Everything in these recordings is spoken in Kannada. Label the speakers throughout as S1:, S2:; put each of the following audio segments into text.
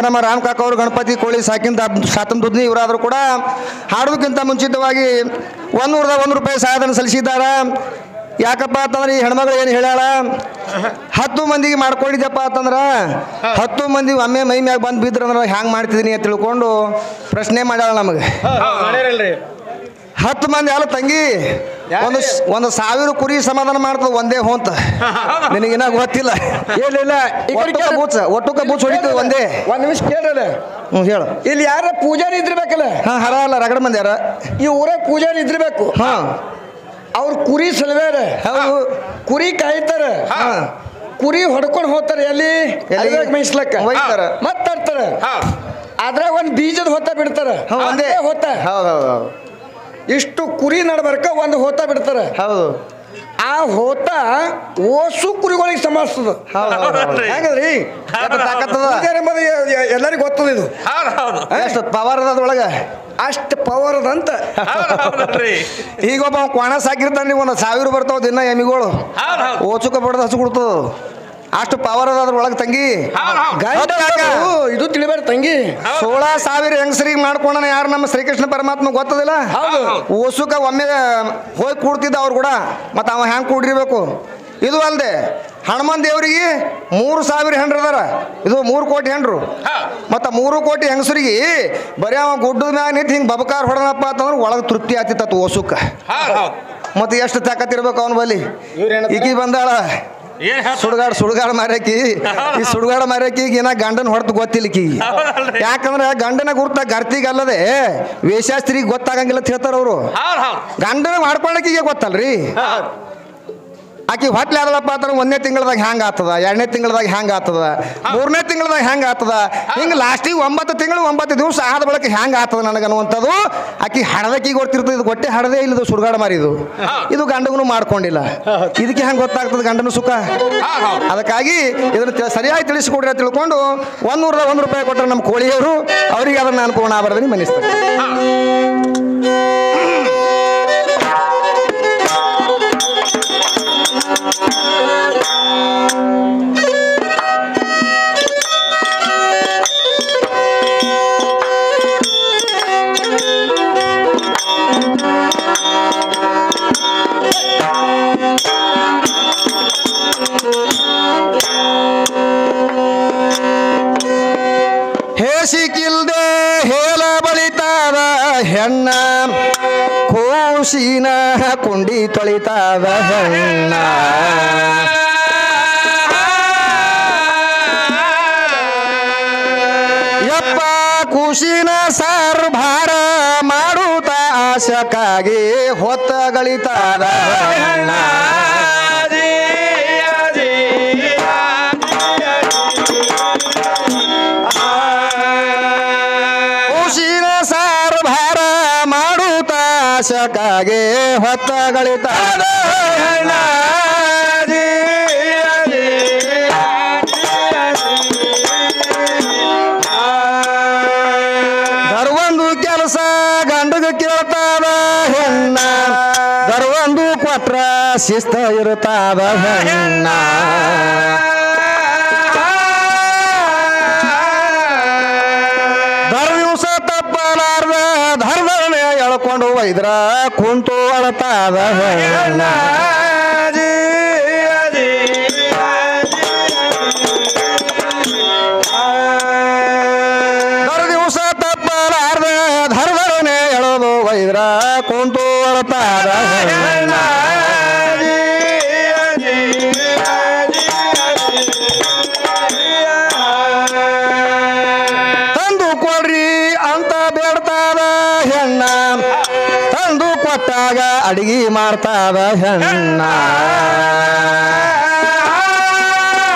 S1: ನಮ್ಮ ರಾಮ್ ಕಾಕ ಅವರು ಗಣಪತಿ ಕೋಳಿ ಸಾಕಿಂದ ಸ್ವಾತಂತ್ರ್ಯ ಇವರಾದರೂ ಕೂಡ ಹಾಡೋದಕ್ಕಿಂತ ಮುಂಚಿತವಾಗಿ 100 ರೂಪಾಯಿ ಸಹಾಯಧನ ಸಲ್ಲಿಸಿದ್ದಾರೆ. ಯಾಕಪ್ಪ ಅಂತಂದ್ರೆ ಈ ಹೆಣ್ಮಗಳು ಏನು ಹೇಳ್ಯಾಳ, 10 ಮಂದಿಗೆ ಮಾಡ್ಕೊಂಡಿದ್ದಪ್ಪ ಅಂತಂದ್ರೆ 10 ಮಂದಿ ಒಮ್ಮೆ ಮೈ ಮ್ಯಾಗ ಬಂದು ಬಿದ್ರಂದ್ರೆ ಹ್ಯಾಂಗೆ ಮಾಡ್ತಿದ್ದೀನಿ ಅಂತ ತಿಳ್ಕೊಂಡು ಪ್ರಶ್ನೆ ಮಾಡ್ಯಾಳ ನಮಗೆ. 10 ಮಂದಿ ಅಲ್ಲ ತಂಗಿ, ಒಂದು 1000 ಕುರಿ ಸಮಾಧಾನ ಮಾಡ್ತದ ಒಂದೇ ಹೋಂತ. ನಿನಗಿನ ಗೊತ್ತಿಲ್ಲ. ಇಲ್ಲ ಒಟ್ಟುಕ ಬೂಚ್ ಹೊಡಿತದ ಒಂದೇ.
S2: ಒಂದ್ ನಿಮಿಷ ಕೇಳ್ರಲ್ಲ.
S1: ಹೇಳು.
S2: ಇಲ್ಲಿ ಯಾರ ಪೂಜಾರಿ ಇದ್ರಬೇಕಲ್ಲ?
S1: ಹರ ಅಲ್ಲ, ರಗಡ ಮಂದಿ ಯಾರ
S2: ಈ ಊರಾಗ ಪೂಜಾರಿ ಇದ್ರಬೇಕು. ಅವ್ರ ಕುರಿ ಸಲವೇರ, ಕುರಿ ಕಾಯ್ತಾರ, ಕುರಿ ಹೊಡ್ಕೊಂಡು ಹೋಗ್ತಾರ. ಎಲ್ಲಿ ಮೇಯಿಸ್ಲಕ್ಕ ಮತ್ ತರ್ತಾರ. ಅದ್ರಾಗ ಒಂದ್ ಬೀಜದ ಹೊತ್ತ ಬಿಡ್ತಾರ. ಒಂದೇ ಹೊತ್ತ. ಇಷ್ಟು ಕುರಿ ನಡ್ಬರ್ಕ ಒಂದು ಹೋತ ಬಿಡ್ತಾರ. ಹೌದು. ಆ ಹೋತ ಓಸು ಕುರಿಗಳಿಗೆ ಸಮಾಸ್ತದ. ಹೇಗದ್ರಿ ಎಲ್ಲರಿಗೂ ಗೊತ್ತದ. ಇದು
S1: ಎಷ್ಟು ಪವರ್ ಅದ್ರೊಳಗ,
S2: ಅಷ್ಟು ಪವರ್ ಅದಂತ.
S1: ಈಗ ಒಬ್ಬ ಕ್ವಾಣ ಸಾಕಿರ್ತಾನೆ, 1000 ಬರ್ತಾವ ದಿನ ಎಮಿಗಳು. ಓಚುಕ ಬಡ್ದು ಹಚ್ಚು ಕೊಡ್ತದ. ಅಷ್ಟು ಪವರ್ ಅದ ಅದ್ರೊಳಗೆ ತಂಗಿ.
S2: ಇದು ತಿಳಿಬೇಡ ತಂಗಿ.
S1: 16,000 ಹೆಂಗಸರಿಗೆ ಮಾಡ್ಕೊಂಡ ಯಾರು ನಮ್ಮ ಶ್ರೀಕೃಷ್ಣ ಪರಮಾತ್ಮ ಗೊತ್ತದಿಲ್ಲ. ಓಸುಕ ಒಮ್ಮೆ ಹೋಗಿ ಕೂಡ್ತಿದ್ದ ಅವ್ರು ಕೂಡ. ಮತ್ತು ಅವ ಹ್ಯಾಂಗೆ ಕೂಡಿರ್ಬೇಕು. ಇದು ಅಲ್ಲದೆ ಹನುಮಾನ್ ದೇವರಿಗೆ 3,000 ಹೆಂಡ್ರು ಅದಾರ. ಇದು 3 ಕೋಟಿ ಹೆಂಡ್ರು. ಮತ್ತು 3 ಕೋಟಿ ಹೆಂಗಸರಿಗೆ ಬರೀ ಅವ ಗುಡ್ಡದ ಮ್ಯಾಗ ನಿಂತು ಹಿಂಗೆ ಬಬಕಾರ ಹೊಡೆದಪ್ಪ ಅಂತಂದ್ರೆ ಒಳಗೆ ತೃಪ್ತಿ ಆತಿತ್ತು ಓಸುಕ್ಕ. ಮತ್ತು ಎಷ್ಟು ತಾಕತ್ತಿರ್ಬೇಕು ಅವನ ಬಲ್ಲಿ. ಈಕಿ ಬಂದಾಳ ಸುಡುಗಾಡು ಮಾರ್ಯಾಕಿ. ಈ ಸುಡುಗಾಡು ಮಾರ್ಯಾಕಿ ಏನ ಗಂಡನ ಹೊಡೆದು ಗೊತ್ತಿಲ್ಲಕಿ. ಯಾಕಂದ್ರೆ ಗಂಡನ ಗುರ್ತ ಗರ್ತಿಗಲ್ಲದೆ ವೇಷಾಸ್ತ್ರಿಗೆ ಗೊತ್ತಾಗಂಗಿಲ್ಲ ಅಂತ ಹೇಳ್ತಾರ ಅವರು. ಗಂಡನ ಮಾಡ್ಕೊಳ್ಳೋಕಿಗೆ ಗೊತ್ತಲ್ರಿ. ಆಕಿ ಹೊಟ್ಲೆ ಆದಳಪ್ಪ ಅಂತಂದ್ರೆ 1ನೇ ತಿಂಗಳದಾಗ ಹ್ಯಾಂಗ ಆಗ್ತದ, 2ನೇ ತಿಂಗಳದಾಗ ಹ್ಯಾಂಗ ಆಗ್ತದ, 3ನೇ ತಿಂಗಳದಾಗ ಹ್ಯಾಂಗ ಆಗ್ತದ, ಹಿಂಗೆ ಲಾಸ್ಟಿಗೆ 9 ತಿಂಗಳು 9 ದಿವಸ ಆದ ಬಳಿಕ ಹ್ಯಾಂಗ ಆಗ್ತದ ನನಗನ್ನುವಂಥದ್ದು ಆಕಿ ಹಡದಕ್ಕಿ ಗೊತ್ತಿರ್ತದೆ. ಇದು ಗೊಟ್ಟೆ ಹಡದೇ ಇಲ್ಲದು ಸುಡುಗಾಡ ಮಾರಿದು. ಇದು ಗಂಡಗೂ ಮಾಡ್ಕೊಂಡಿಲ್ಲ. ಇದಕ್ಕೆ ಹೆಂಗೆ ಗೊತ್ತಾಗ್ತದೆ ಗಂಡನ ಸುಖ. ಅದಕ್ಕಾಗಿ ಇದನ್ನು ಸರಿಯಾಗಿ ತಿಳಿಸಿಕೊಡ್ರಿ ಅಂತ ತಿಳ್ಕೊಂಡು 101 ರೂಪಾಯಿ ಕೊಟ್ಟರೆ ನಮ್ಮ ಕೋಳಿಯವರು ಅವರಿಗೆ ಅದನ್ನು ನಾನು ಪೂರ್ಣ ಬರ್ದನಿ ಮನಿಸ್ತಾರೆ. ಹೇಸಿಕಿಲ್ದೆ ಹೇಳ ಬಳಿತಾದ ಹೆಣ್ಣ, ಕೂಸಿನ ಕುಂಡಿ ತೊಳಿತಾದ ಹೆಣ್ಣ. ಯಪ್ಪ ಕೂಸಿನ ಸಾರ್ ಭಾರ ಮಾಡುತ್ತ ಆಶಕ್ಕಾಗಿ ಹೊತ್ತಗಳಿತಾದ ಹೆಣ್ಣ. ಆಶಕ್ಕಾಗಿ ಹೊತ್ತಗಳಿತಾದ ಹೆಣ್ಣ. ಧರ್ವೊಂದು ಕೆಲಸ ಗಂಡಗ ಕೇಳ್ತಾದ ಹೆಣ್ಣ, ಧರ್ವೊಂದು ಕೊಟ್ರ ಶಿಸ್ತ ಇರುತ್ತಾದ ಹೆಣ್ಣ. ಎಳ್ಕೊಂಡು ಒಯ್ದ್ರ ಕುಂತು ಅಳತಾದ ಹೆಣ್ಣ. ದಿವಸ ತಪ್ಪಲಾರ್ದ ಧರ್ಮನೆ ಎಳೋದು ಒಯ್ದ್ರ ಕುಂತು ಅಳತಾದ ಹೆಣ್ಣ. ತಂದು ಕೊಡ್ರಿ ಅಂತ ಬೇಡ್ತಾದ ಹೆಣ್ಣ, ತಂದು ಕೊಟ್ಟಾಗ ಅಡಿಗೆ ಮಾಡ್ತಾದ ಹೆಣ್ಣ.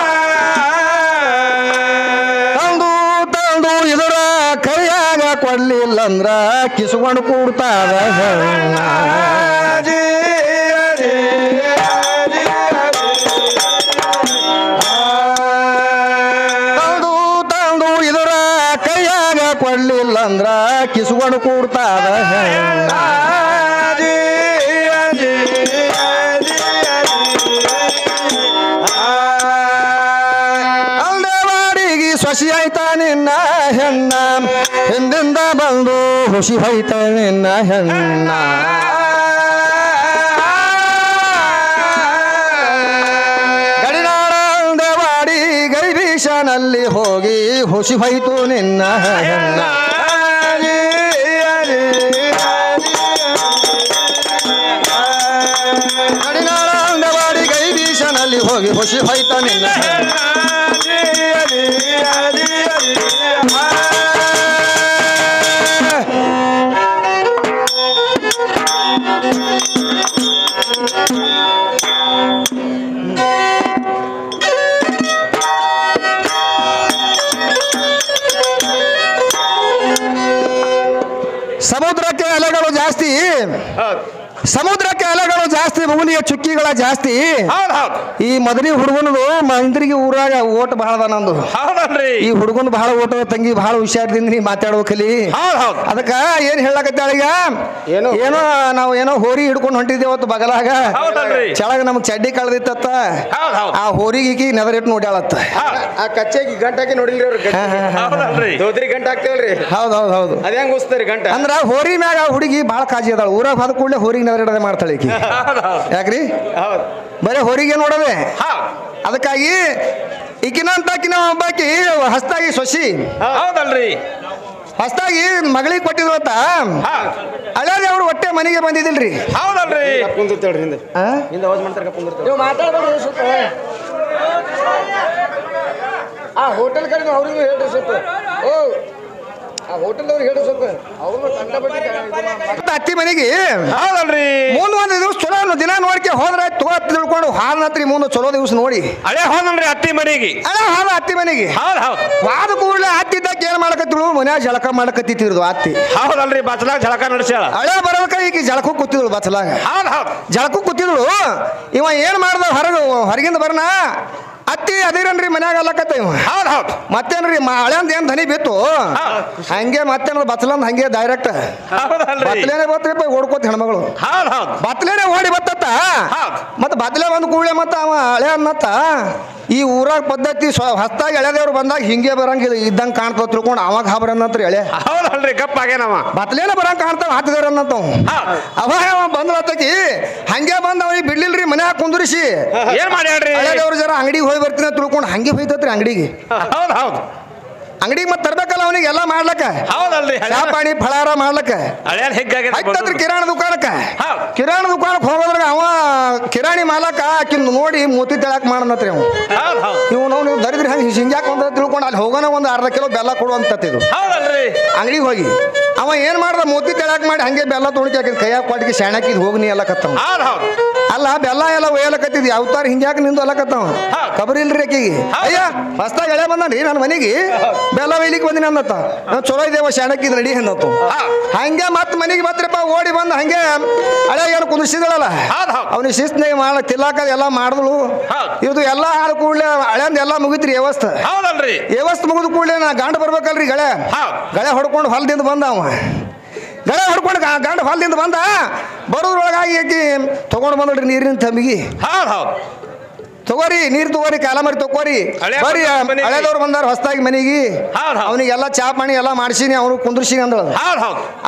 S1: ತಂದು ಇದರ ಕೈಯಾಗ ಕೊಡ್ಲಿಲ್ಲಂದ್ರ ಕಿಸ್ಕೊಂಡು ಕೂಡ್ತಾದ ಹೆಣ್ಣ. ತಂದು ಇದರ ಕೈಯಾಗ ಕೊಡ್ಲಿಲ್ಲಂದ್ರ ಕಿಸ್ಕೊಂಡು ಕೂಡ್ತಾದ ಹೆಣ್ಣ. ಅಂದವಾಡಿಗೆ ಸೊಸಿ ಆಯ್ತ ನಿನ್ನ ಹೆಣ್ಣ, ಹಿಂದಿಂದ ಬಂದು ಹುಸಿ ಹೋಯ್ತ ನಿನ್ನ ಹೆಣ್ಣ. ಗಡಿನಾಡ ಅಂದವಾಡಿ ಗೈಬೀಶನಲ್ಲಿ ಹೋಗಿ ಹುಸಿ ಹೋಯ್ತು ನಿನ್ನ ಹೆಣ್ಣ. ಗಡಿನಾಡ ಅಂದವಾಡಿ ಗೈಬೀಶನಲ್ಲಿ ಹೋಗಿ ಹುಸಿ ಹೋಯ್ತ ನಿನ್ನ ಹೆಣ್ಣ. ಸಮುದ್ರಕ್ಕೆ ಅಲೆಗಳು ಜಾಸ್ತಿ, ಸಮುದ್ರಕ್ಕೆ ಅಲೆಗಳು ಜಾಸ್ತಿ, ಮುಗುಲಿಗೆ ಚುಕ್ಕಿಗಳ ಜಾಸ್ತಿ. ಈ ಮದನಿ ಹುಡುಗನದು ಮಂದ್ರಿಗೆ ಊರಾಗ ಓಟ್ ಬಹಳ ನಂದು. ಈ ಹುಡುಗನ್ ಬಹಳ ಓಟ ತಂಗಿ ಬಹಳ ಹುಷಾರದಿಂದ ನೀ ಮಾತಾಡ್ಬೇಕಲ್ಲಿ. ಅದಕ್ಕ ಏನ್ ಹೇಳಕತ್ತಾಳೀಗ, ಏನೋ ನಾವು ಏನೋ ಹೋರಿ ಹಿಡ್ಕೊಂಡು ಹೊಂಟಿದ್ದೇವತ್ತು ಬಗಲಾಗ, ಕೆಳಗ ನಮ್ಗೆ ಚಡ್ಡಿ ಕಳ್ದಿತ್ತ. ಆ ಹೋರಿಗೆ ನೆದರಿಟ್ಟು ನೋಡ್ಯಾಳತ್ತ.
S2: ಆ ಕಚ್ಚೆಗೆ ಗಂಟಾಕಿ ನೋಡಿಲ್ರಿ ಅವ್ರು, ದೋದ್ರಿ ಗಂಟ ಹಾಕ್ತೇವಲ್ರಿ.
S1: ಹೌದು ಹೌದು ಹೌದು.
S2: ಅದ ಹೆಂಗ್ ಉಸ್ತಾರಿ ಗಂಟ
S1: ಅಂದ್ರ ಹೋರಿ ಮ್ಯಾಗ ಹುಡುಗಿ ಬಹಳ ಕಾಜಿ ಅದಾಳ. ಊರಾಗ ಹೋದ ಕೂಡಲೇ ಹೋರಿಗೆ ಇಡದೆ ಮಾಡ್ತಾಳೆ ಈಕಿ ಯಾಕ್ರಿ ಬರೀ ಹೊರಿಗೆ ನೋಡದೆ ಅದಕ್ಕಾಗಿ ಈಕಿನ ಒಬ್ಬಾಕಿ ಹೊಸ್ತಾಗಿ ಸೊಸಿ
S3: ಹೌದಲ್ರಿ
S1: ಹೊಸ್ತಾಗಿ ಮಗಳಿಗೆ ಕೊಟ್ಟಿದ್ರು ಅಂತ ಹಳೇದಿ ಅವ್ರು ಹೊಟ್ಟೆ ಮನೆಗೆ ಬಂದಿದ್ದಿಲ್ರಿ
S3: ಹೌದಲ್ರಿ
S2: ನೀವು ಮಾತಾಡ್ಬೇಡ್ರಿ ಸ್ವಲ್ಪ ಆ ಹೋಟೆಲ್ ಕಡೆ ಅವ್ರಿಗೂ ಹೇಳ್ರಿ ಸ್ವಲ್ಪ ಓ ಆ ಹೋಟೆಲ್ ಅವ್ರಿಗೆ ಹೇಳ್ರಿ ಸ್ವಲ್ಪ ಅವ್ರು
S1: ಅತ್ತಿ ಮನೆಗೆ
S3: ಹೌದಲ್ರಿ
S1: ಮುಂದ್ ಒಂದು ದಿವಸ ಚಲೋ ದಿನ ನೋಡ್ಕೆ ಹೋದ್ರೆ ತಿಳ್ಕೊಂಡು ಹಾಲ್ನತ್ರಿ ಮುಂದೆ ಚಲೋ ದಿವಸ ನೋಡಿ
S3: ಹಳೆ ಹೋದಲ್ರಿ ಅತ್ತಿ ಮನೆಗೆ
S1: ಹಾಲ ಅತ್ತಿ ಮನೆಗೆ
S3: ಹೌದು
S1: ವಾದ ಕೂಡಲೇ ಹತ್ತಿದ್ದಕ್ಕೆ ಏನ್ ಮಾಡಕತ್ತಿಳು ಮನ್ಯಾಗ ಜಳಕ ಮಾಡಕತ್ತಿರ್ದು ಅತ್ತಿ
S3: ಹೌದಲ್ರಿ ಬಚ್ಚಲಾಗ ಜಳಕ ನಡೆಸ್ಯಾಳ
S1: ಹಳೆ ಬರೋದಕ್ಕ ಈಗ ಜಳಕು ಕೂತಿದ್ಳು ಬಚ್ಚಲಾಗ
S3: ಹೌದು
S1: ಜಳಕು ಕೂತಿದ್ಳು ಇವ ಏನ್ ಮಾಡ್ದ ಹೊರಗಿಂದ ಬರ್ನ ಅತ್ತಿ ಅದೇರನ್ರಿ ಮನ್ಯಾಗ ಅಲ್ಲಕತ್ತ ಇವ
S3: ಹೌದು
S1: ಮತ್ತೇನ್ರಿ ಹಳೆಂದ ಏನ್ ಧನಿ ಬಿತ್ತು ಹಂಗೆ ಮತ್ತೇನ ಬಚ್ಚಲಂದ ಹಂಗೆ ಡೈರೆಕ್ಟ್
S3: ಹೌದಲ್ರಿ
S1: ಬತ್ಲೇನೆ ಬತ್ರಿಪ್ಪ ಓಡ್ಕೋತ ಹೆಣ್ಮಗಳು
S3: ಹೌದು
S1: ಬತ್ಲೇನೆ ಓಡಿ ಬತ್ತತ್ತ ಮತ್ತ ಬತ್ಲೆ ಬಂದು ಕೂಡಲೇ ಮತ್ತ ಅವ ಹಳೆ ಅನ್ನತ್ತ ಈ ಊರಾಗ ಪದ್ಧತಿ ಹೊಸ್ತಾಗಿ ಎಳೆದೇವ್ರು ಬಂದಾಗ ಹಿಂಗೆ ಬರಂಗಿಲ್ಲ ಇದ್ದಂಗೆ ಕಾಣ್ತಾವ ತಿಳ್ಕೊಂಡು ಅವಾಗ ಹಾಬರನ್ನತ್ರಿ ಎಳೆ
S3: ಹೌದಲ್ರಿ ಗಪ್ಪ ಆಗ್ಯಾನವ
S1: ಬತ್ಲೇನೆ ಬರಂಗ ಕಾಣ್ತಾವ ಹಾಕಿದೇವ್ರ ಅನ್ನತ್ತವ ಅವ ಬಂದ್ಲತ್ತಕಿ ಹಂಗೆ ಬಂದ ಅವ್ರಿಗೆ ಬಿಡ್ಲಿಲ್ರಿ ಮನ್ಯಾಗ ಕುಂದ್ರಿಸಿ
S3: ಏನ್ ಮಾಡ್ಯಾಡ್ರಿ
S1: ಎಳೆದೇವ್ರು ಜರ ಅಂಗಡಿಗೆ ಹೋಗಿ ಬರ್ತೀನಿ ತಿಳ್ಕೊಂಡು ಹಂಗೆ ಹೋಯ್ತತ್ರಿ ಅಂಗಡಿಗೆ
S3: ಹೌದು
S1: ಅಂಗಡಿಗೆ ಮತ್ತೆ ತರ್ಬೇಕಲ್ಲ ಅವನಿಗೆ ಎಲ್ಲ ಮಾಡ್ಲಕ್ಕ
S3: ಹೌದಲ್ರಿ
S1: ಚಾ ಪಾಣಿ ಫಳಾರ ಮಾಡ್ಲಕ್ಕ
S3: ಹಳ್ಯಾನ
S1: ಆಯ್ತತ್ರಿ ಕಿರಾಣ ದುಕಾನಕ್ಕ
S3: ಹೌದು.
S1: ಕಿರಾಣ ದುಕಾನಕ್ಕೆ ಹೋಗೋದ್ರಾಗ ಅವ ಕಿರಾಣಿ ಮಾಲಕ ಆಕಿಂದು ನೋಡಿ ಮೂತಿ ತೆಳಕ್ ಮಾಡನತ್ರಿ ಅವ ನೀವು ದರಿದ್ರಿ ಹಂಗೆ ಹಿಂಗ್ಯಾಕ ಒಂದ ತಿಳ್ಕೊಂಡು ಅಲ್ಲಿ ಹೋಗೋಣ ಒಂದು ಅರ್ಧ ಕಿಲೋ ಬೆಲ್ಲ ಕೊಡುವಂತದ್ದು
S3: ಹೌದಲ್ರಿ
S1: ಅಂಗಡಿಗೆ ಹೋಗಿ ಅವ ಏನ್ ಮಾಡ್ದ ಮೂತಿ ತೆಳಕ್ ಮಾಡಿ ಹಂಗೆ ಬೆಲ್ಲ ತೊಣಿಕೆ ಹಾಕಿದ್ ಕೈಯಾಗ ಕೊಟ್ಟಿಗೆ ಶಾಣಕಿದ್ ಹೋಗ್ನಿ ಎಲ್ಲಕತ್ತವ ಅಲ್ಲ ಬೆಲ್ಲ ಎಲ್ಲ ಒಯ್ಯಲಕತ್ತಿದ್ ಯಾವತ್ತಾರ ಹಿಂಗ್ಯಾಕ ನಿಂದು ಅಲ್ಲಕತ್ತವ ಕಬರಿ ಇಲ್ರಿ ಆಕಿಗೆ ಅಯ್ಯ ಹೊಸ್ತಾಗ ಎಳೆ ಬಂದನ್ರಿ ನನ್ನ ಮನೆಗೆ ಬೆಲ್ಲ ಒಯ್ಲಿಕ್ಕೆ ಬಂದಿನಿ ಅನ್ನತ್ತ ನಾವು ಚಲೋ ಇದೇವ ಶಾಣಕಿದ್ ರೆಡಿ ಅನ್ನತ್ತು ಹಂಗೆ ಮತ್ತೆ ಮನೆಗೆ ಬತ್ರಪ್ಪ ಓಡಿ ಬಂದು ಹಂಗೆ ಹಳೆ ಏನು ಕುದಿಸಿದಳಲ್ಲ ಅವ್ನಿಗೆ ಶಿಸ್ತಿನಾಗ ಮಾಡ ತಿಲ್ಲಾಕ ಎಲ್ಲ ಮಾಡಿದ್ಳು ಇದು ಎಲ್ಲ ಹಾಳು ಕೂಡಲೇ ಹಳೆಂದ ಎಲ್ಲ ಮುಗಿತ್ರಿ ವ್ಯವಸ್ಥೆ ವ್ಯವಸ್ಥೆ ಮುಗಿದ ಕೂಡಲೇ ನಾ ಗಂಡ ಬರ್ಬೇಕಲ್ರಿ ಗಳೆ ಹೊಡ್ಕೊಂಡು ಹೊಲದಿಂದ ಬಂದ ಅವ ಗಳೆ ಹೊಡ್ಕೊಂಡು ಗಂಡ ಹೊಲದಿಂದ ಬಂದ ಬರೋದ್ರೊಳಗಾಗಿ ಆಕಿ ತಗೊಂಡು ಬಂದ್ರಿ ನೀರಿನ ತಂಬಿಗೆ ತಗೋರಿ ನೀರ್ ತಗೋರಿ ಕಾಲಮರಿ ತಗೋರಿ ಬರ್ರಿ ಹಳೆದವ್ರು ಬಂದಾರ ಹೊಸದಾಗಿ ಮನೆಗೆ ಅವನಿಗೆಲ್ಲ ಚಾ ಪಾಣಿ ಎಲ್ಲ ಮಾಡಿಸಿನಿ ಅವನು ಕುಂದ್ರಿಸಿನಿ ಅಂದಳ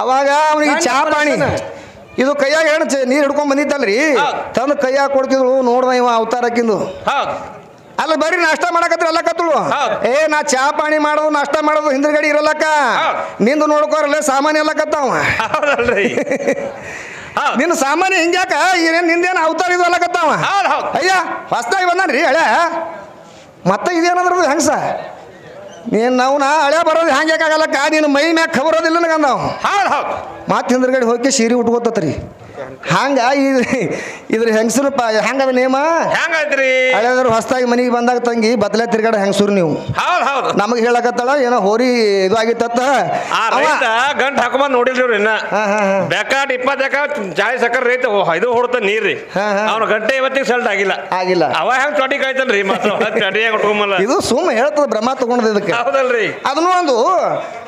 S1: ಅವಾಗ ಅವನಿಗೆ ಚಾ ಪಾಣಿ ಇದು ಕೈಯಾಗ ಏನು ನೀರ್ ಹಿಡ್ಕೊಂಡ್ ಬಂದಿತ್ತಲ್ರಿ ತಂದು ಕೈಯಾಗ ಕೊಡ್ತಿದ್ಳು ನೋಡ್ದ ಇವ ಅವತಾರಕ್ಕಿಂದು ಅಲ್ಲ ಬರ್ರಿ ನಾಷ್ಟ ಮಾಡಕತ್ರ ಅಲ್ಲಕತ್ತಳು ಏ ನಾ ಚಾ ಪಾಣಿ ಮಾಡೋದು ನಾಷ್ಟ ಮಾಡೋದು ಹಿಂದ್ಗಡೆ ಇರಲ್ಲಕ್ಕ ನಿಂದು ನೋಡ್ಕೋರಲ್ಲ ಸಾಮಾನ್ಯ ಎಲ್ಲಕತ್ತಾವ ನಿನ್ನ ಸಾಮಾನ್ಯ ಹಿಂಗ್ಯಾಕ ಏನೇನು ನಿಂದೇನು ಅವತಾರ ಇದು ಅಲ್ಲಕತ್ತಾವ ಅಯ್ಯ ಹೊಸ್ದಾಗಿ ಬಂದನ್ರಿ ಹಳೆ ಮತ್ತೆ ಇದೇನದ್ರದು ಹೆಂಗಸ ನೀನು ನಾವು ಹಳೆ ಬರೋದು ಹ್ಯಾಂಗ್ಯಾಕಾಗಲ್ಲಕ್ಕ ನೀನು ಮೈ ಮ್ಯಾಗ ಖಬರೋದಿಲ್ಲ ನನಗಂದವ ಮತ್ತೆ ಹಿಂದ್ಗಡೆ ಹೋಗಿ ಸೀರೆ ಉಟ್ಕೋತತ್ರಿ ಹಂಗ ಇದ್ರ ಹೆಂಗಸರು ಹೆಂಗದ ನೇಮ
S3: ಹೆಂಗೈತ್ರಿ
S1: ಹಳೆದ್ರು ಹೊಸದಾಗಿ ಮನೆಗೆ ಬಂದಾಗ ತಂಗಿ ಬದಲೇ ತಿರ್ಗಾಡ ಹೆಂಗಸರು ನೀವು ನಮಗೆ ಹೇಳಕತ್ತಾಳ ಏನೋ ಹೋರಿ ಇದು ಆಗಿತ್ತ
S3: ಗಂಟ್ ಹಾಕೊಂಡ್ ನೋಡಿಲ್ರಿ ಇನ್ನ ಬೇಕಾಟ್ 20 ಎಕ 40 ಎಕರೆ ರೈತ ಇದು ಹೊಡ್ತ ನೀರ್ರಿ ಅವ್ನ ಗಂಟೆ ಇವತ್ತಿಗೆ ಸಲ್ಟ್ ಆಗಿಲ್ಲ ಅವ ಹೆಂಗ್ ಚೊಟಿ ಕಾಯ್ತನ್ರಿ
S1: ಇದು ಸುಮ್ಮ ಹೇಳ್ತದ ಬ್ರಹ್ಮ ತಗೊಂಡದ ಇದಕ್ಕೆ
S3: ಹೌದಲ್ರಿ
S1: ಅದನ್ನು ಒಂದು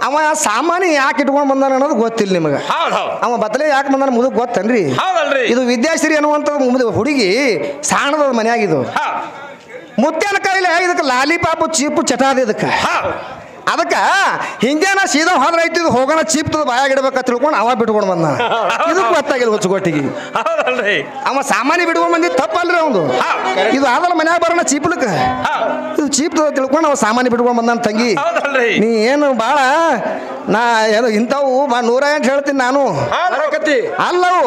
S1: ಅವ ಸಾಮಾನ್ಯ ಯಾಕೆ ಇಟ್ಕೊಂಡ್ ಬಂದಾನ ಅನ್ನೋದು ಗೊತ್ತಿಲ್ಲ ನಿಮಗೆ ಅವ ಬದಲೇ ಯಾಕೆ ಬಂದಾನ ಮುದುಕ್ ಗೊತ್ತನ್ರಿ ಇದು ವಿದ್ಯಾಶ್ರೀ ಅನ್ನುವಂಥದ್ದು ಹುಡುಗಿ ಸಾಣದ ಮನ್ಯಾಗಿದು ಮುತ್ಯಾನ ಕಾಯಿಲೆ ಇದಕ್ಕೆ ಲಾಲಿಪಾಪು ಚೀಪು ಚಟ ಅದ ಇದಕ್ಕೆ ಅದಕ್ಕೆ ಹಿಂಗೇನ ಸೀದಾ ಹೋದ್ರ ಐತಿ ಹೋಗೋಣ ಚೀಪ್ತದ ಬಾಯಾಗಿಡ್ಬೇಕ ತಿಳ್ಕೊಂಡು ಅವ ಬಿಟ್ಕೊಂಡು ಬಂದ ಇದಕ್ಕೆ ಗೊತ್ತಾಗಿಲ್ಲ ಹೊಚ್ಚುಗೊಟ್ಟಿಗೆ ಅವ ಸಾಮಾನ್ಯ ಬಿಟ್ಕೊಂಡು ಬಂದಿದ್ದು ತಪ್ಪಲ್ರಿ ಅವನು ಇದು ಆದಲ್ಲ ಮನ್ಯಾಗ ಬರೋಣ ಚೀಪ್ಲಕ್ಕ ಇದು ಚೀಪ್ತದ ತಿಳ್ಕೊಂಡು ಅವ ಸಾಮಾನ್ಯ ಬಿಟ್ಕೊಂಡು ಬಂದಾನ ತಂಗಿ ನೀ ಏನು ಭಾಳ ನಾ ಏನು ಇಂಥವು 108 ಹೇಳ್ತೀನಿ ನಾನು ಅಲ್ಲವು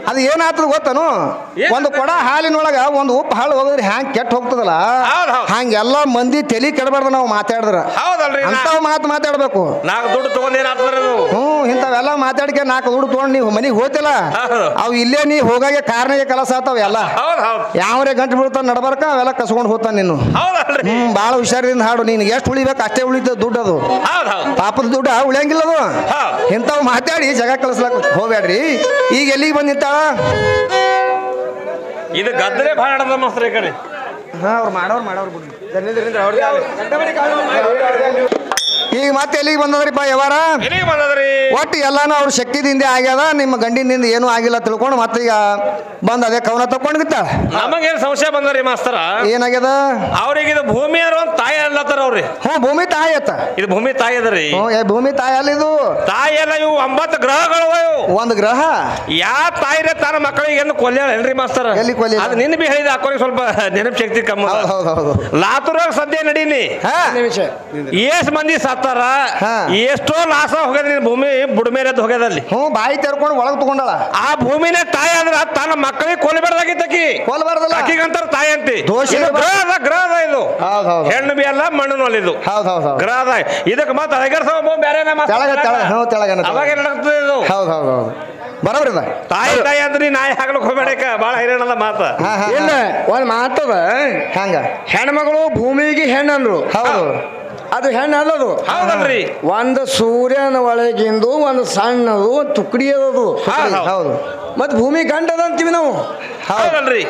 S1: ಅದು ಏನಾಗ್ತದ ಗೊತ್ತನು ಒಂದು ಕೊಡ ಹಾಲಿನೊಳಗ ಒಂದು ಉಪ್ಪು ಹಾಳು ಹೋಗಿದ್ರೆ ಹ್ಯಾಂಗ್ ಕೆಟ್ಟ ಹೋಗ್ತದಲ್ಲ ಹಂಗೆಲ್ಲ ಮಂದಿ ತಲೆ ಕೆಡಬಾರ್ದು ನಾವು ಮಾತಾಡಿದ್ರ ಅಂಥವು ಮಾತಾಡ್ಬೇಕು ಇಂಥವೆಲ್ಲ ಮಾತಾಡ್ಕೆ 4 ದುಡ್ಡು ತೊಗೊಂಡು ನೀವು ಮನೆಗೆ ಹೋಗ್ತಿಲ್ಲ ಅವು ಇಲ್ಲೇ ನೀ ಹೋಗಾಗೆ ಕಾರ್ನಾಗೆ ಕೆಲಸ ಆತಾವ ಎಲ್ಲ ಯಾವ್ರೆ ಗಂಟು ಬೀಳ್ತಾನ ನಡ್ಬಾರ್ಕ ಅವೆಲ್ಲ ಕಸ್ಕೊಂಡು ಹೋಗ್ತಾನ ನೀನು ಭಾಳ ಹುಷಾರಿಂದ ಹಾಡು ನೀನು ಎಷ್ಟು ಉಳಿಬೇಕು ಅಷ್ಟೇ ಉಳಿತದ ದುಡ್ಡು ಅದು ಪಾಪದ ದುಡ್ಡು ಉಳಿಯಂಗಿಲ್ಲ ಅದು ಇಂಥವು ಮಾತಾಡಿ ಜಗ ಕಳಿಸ್ಲಕ್ಕ ಹೋಗ್ಬೇಡ್ರಿ ಈಗ ಎಲ್ಲಿಗೆ ಬಂದು ನಿಂತಾಳ
S3: ಇದು ಗದ್ರೆ ಭಾಳ ಮಸ್ತ್ರಿ ಕಡೆ
S1: ಅವ್ರು ಮಾಡೋರು ಬಿಡ್ರಿ ಈಗ ಮತ್ತೆ ಎಲ್ಲಿಗೆ ಬಂದದ್ರಿಪ್ಪ ಯಾವಾರ
S3: ಎಲ್ಲಿಗೆ ಬಂದದ್ರಿ
S1: ಒಟ್ಟು ಎಲ್ಲಾನು ಅವ್ರ ಶಕ್ತಿದಿಂದ ಆಗ್ಯದ, ನಿಮ್ಮ ಗಂಡಿನಿಂದ ಏನೂ ಆಗಿಲ್ಲ ತಿಳ್ಕೊಂಡು ಮತ್ತೀಗ ಬಂದ ಅದೇ ಕವನ ತಕೊಂಡ್ಗಿತ್ತಾಳ.
S3: ನಮಗೇನ್ ಸಂಶಯ ಬಂದ್ರಿ ಮಾಸ್ತರ,
S1: ಏನಾಗ್ಯದ
S3: ಅವ್ರಿಗೆ ಇದು ಭೂಮಿ ತಾಯಿ ಅಲ್ಲತ್ತಾರ ಅವ್ರಿ.
S1: ಭೂಮಿ ತಾಯಿ ಆಯ್ತ,
S3: ಇದು ಭೂಮಿ ತಾಯಿ ಅದರಿ.
S1: ಭೂಮಿ ತಾಯಿ ಅಲ್ಲ, ಇದು
S3: ತಾಯಿ ಎಲ್ಲ ಇವು 9 ಗ್ರಹಗಳು.
S1: ಒಂದು ಗ್ರಹ
S3: ಯಾವ ತಾಯಿರ ತನ್ನ ಮಕ್ಕಳಿಗೆ ಎಂದು ಕೊಲ್ಯಾಳೇನ್ರಿ ಮಾಸ್ತರ?
S1: ಎಲ್ಲಿ ಕೊಲ್ಲಿ?
S3: ಅದು ನಿನ್ನ ಬಿ ಹೇಳಿದ ಹಾಕೋರಿ ಸ್ವಲ್ಪ ನೆನಪು ಶಕ್ತಿ ಕಮ್ಮಿ. ಲಾತೂರಾಗ ಸದ್ಯ ನಡೀನಿ
S2: ನಿಮಿಷ
S3: ಎಷ್ಟ್ ಮಂದಿ ಸತ್ತಾರ, ಎಷ್ಟೋ ಲಾಸ ಹೋಗ್ಯದ ನಿನ್ ಭೂಮಿ ಬುಡ ಮೇಲೆ ಹೋಗ್ಯದಲ್ಲಿ.
S1: ಬಾಯಿ ತೆರ್ಕೊಂಡು ಒಳಗ್ ತಗೊಂಡಳ.
S3: ಆ ಭೂಮಿನೇ ತಾಯಿ ಅಂದ್ರ ತನ್ನ ಮಕ್ಕಳಿಗೆ ಕೊಲ್ಬಾರ್ದಾಗಿತ್ತಕಿ,
S1: ಕೊಲ್ಬಾರ್ದಲ್ಲ,
S3: ಅಕ್ಕಿಗಂತಾರ ತಾಯಿ ಅಂತಿ.
S1: ದೋಷ
S3: ಗ್ರಹದ ಇದು ಹೆಣ್ಣು ಬಿ ಅಲ್ಲ ಮಣ್ಣು ಅಲ್ಲ, ಇದು ಗ್ರಹದ. ಇದಕ್ಕೆ ಮತ್ತೆ ಬೇರೆ ಅವಾಗ ನಡೀತದೆ ಇದು.
S1: ಬರೋಬ್ರಿ
S3: ತಾಯಿ ತಾಯಿ ಅಂದ್ರೆ ನಾಯಿ ಹಾಕ್ಲಿಕ್ಕೆ ಹೋಗ್ಬೇಡಕ, ಬಾಳ ಹೈರಾಣದ ಮಾತ.
S2: ಇಲ್ಲ ಒಂದ್ ಮಾತದ
S1: ಹಂಗ
S2: ಹೆಣ್ಮಗಳು ಭೂಮಿಗೆ ಹೆಣ್ಣಂದ್ರು.
S1: ಹೌದು,
S2: ಅದು ಹೆಣ್ಣು ಅಲ್ಲದು.
S3: ಹೌದಲ್ರಿ,
S2: ಒಂದು ಸೂರ್ಯನ ಒಳಗಿಂದು ಒಂದು ಸಣ್ಣದು ತುಕಡಿ ಅದದು.
S1: ಹೌದು,
S2: ಮತ್ ಭೂಮಿ ಗಂಡದ ಅಂತೀವಿ ನಾವು.
S3: ಹೌದಲ್ರಿ,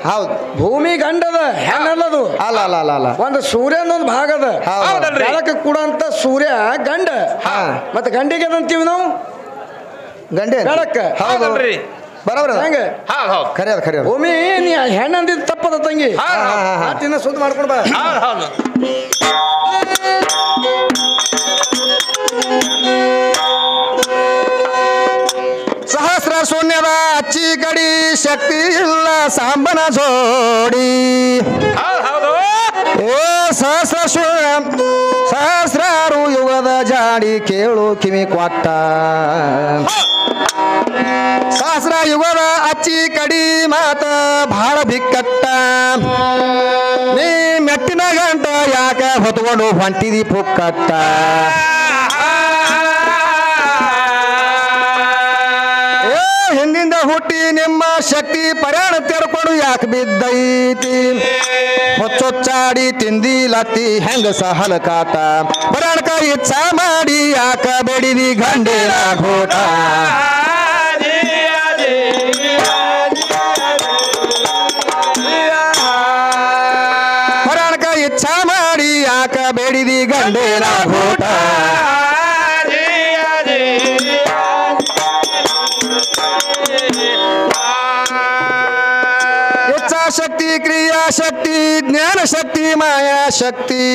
S1: ಹೌದು,
S2: ಭೂಮಿ ಗಂಡದ ಹೆಣ್ಣಲ್ಲದು.
S1: ಅಲ್ಲ ಅಲ್ಲ ಅಲ್ಲ ಅಲ್ಲ,
S2: ಒಂದು ಸೂರ್ಯನ ಒಂದು ಭಾಗದ. ಬೆಳಕ ಕೂಡಂತ ಸೂರ್ಯ ಗಂಡ, ಮತ್ತೆ ಗಂಡಿಗೆ ಅಂತೀವಿ ನಾವು
S1: ಗಂಡೆ
S2: ಬೆಳಕ.
S3: ಹೌದಲ್ರಿ,
S1: ಬರೋಬ್ರ
S2: ಹಂಗ
S1: ಖರಿಯದ ಖರಿಯದ.
S2: ಭೂಮಿ ನೀ ಹೆಣ್ಣಂದಿದ್ ತಪ್ಪದ ತಂಗಿ, ತಿನ್ನ ಸುದ್ದಿ ಮಾಡ್ಕೊಂಡು ಬಾ.
S1: ಸಹಸ್ರ ಶೂನ್ಯದ ಅಚ್ಚಿ ಕಡಿ ಶಕ್ತಿ ಇಲ್ಲ ಸಾಂಬನ ಜೋಡಿ. ಏ ಸಹಸ್ರಾರು ಯುಗದ ಜಾಡಿ ಕೇಳು ಕಿವಿ ಕೊಟ್ಟ. ಸಹಸ್ರ ಯುಗದ ಅಚ್ಚಿ ಕಡಿ ಮಾತ ಭಾಳ ಬಿಕ್ಕಟ್ಟ. ನೀ ಮೆಟ್ಟಿನ ಗಂಟ ಯಾಕ ಹೊತ್ಕೊಂಡು ಹೊಂಟಿದಿ ಪುಕ್ಕಟ್ಟ. ಹಿಂದಿಂದ ಹುಟ್ಟಿ ನಿಮ್ಮ ಶಕ್ತಿ ಪರ್ಯಾಣ ತೆರ್ಕೊಂಡು ಯಾಕೆ ಬಿದ್ದೈತಿ. ಹೊಚ್ಚೊಚ್ಚಾಡಿ ತಿಂದಿ ಲತ್ತಿ ಹೆಂಗ ಸಹಲ ಕಾಟ. ಪರಾಣಕ ಇಚ್ಛಾ ಮಾಡಿ ಯಾಕ ಬೆಡಿದಿ ಗಂಡಿನ ಘೋಟ. ಪರಾಣಕ ಇಚ್ಛಾ ಮಾಡಿ ಯಾಕ ಬೆಡಿದಿ ಗಂಡಿನ ಘೋಟ. ಶಕ್ತಿ ಕ್ರಿಯಾಶಕ್ತಿ ಜ್ಞಾನಶಕ್ತಿ ಮಾಯಾಶಕ್ತಿ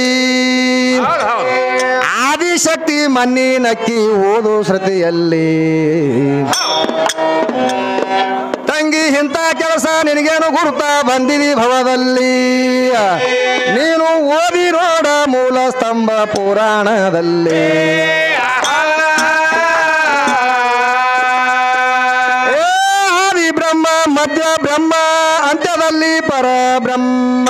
S1: ಆದಿಶಕ್ತಿ ಮಣ್ಣಿನಕ್ಕಿ ಓದು ಶ್ರುತಿಯಲ್ಲಿ. ತಂಗಿ ಇಂಥ ಕೆಲಸ ನಿನಗೇನು ಗುರುತ ಬಂದಿದಿ ಭವದಲ್ಲಿ. ನೀನು ಓದಿ ನೋಡ ಮೂಲ ಸ್ತಂಭ ಪುರಾಣದಲ್ಲಿ. ಮಧ್ಯ ಬ್ರಹ್ಮ ಅಂತ್ಯದಲ್ಲಿ ಪರಬ್ರಹ್ಮ.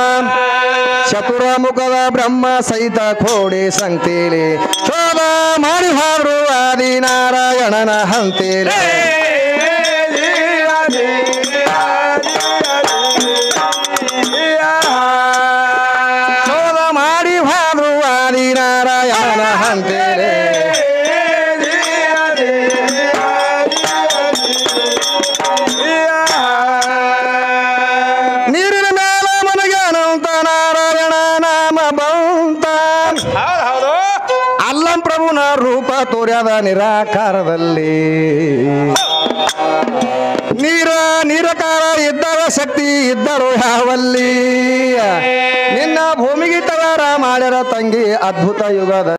S1: ಚತುರಮುಖದ ಬ್ರಹ್ಮ ಸಹಿತ ಕೋಡಿ ಸಂತೇಲಿ. ಶೋಧ ಮಾಡಿ ಹಾರು ಆದಿನಾರಾಯಣನ ಹಂತೇಲಿ. ಶೋಧ ಮಾಡಿ ಹಾರು ಆದಿನಾರಾಯಣನ ಹಂತೇಲಿ. ನೀರಿನ ಮೇಲ ಮನಗೇನಂತ ನಾರಾಯಣ ನಾಮ ಬಂತ. ಅಲ್ಲಂ ಪ್ರಭುನ ರೂಪ ತೋರ್ಯದ ನಿರಾಕಾರದಲ್ಲಿ. ನೀರಕಾರ ಇದ್ದವ ಶಕ್ತಿ ಇದ್ದರು ಯಾವಲ್ಲಿ. ನಿನ್ನ ಭೂಮಿಗೆ ತವರ ಮಾಡ್ಯಾರ ತಂಗಿ ಅದ್ಭುತ ಯುಗದ.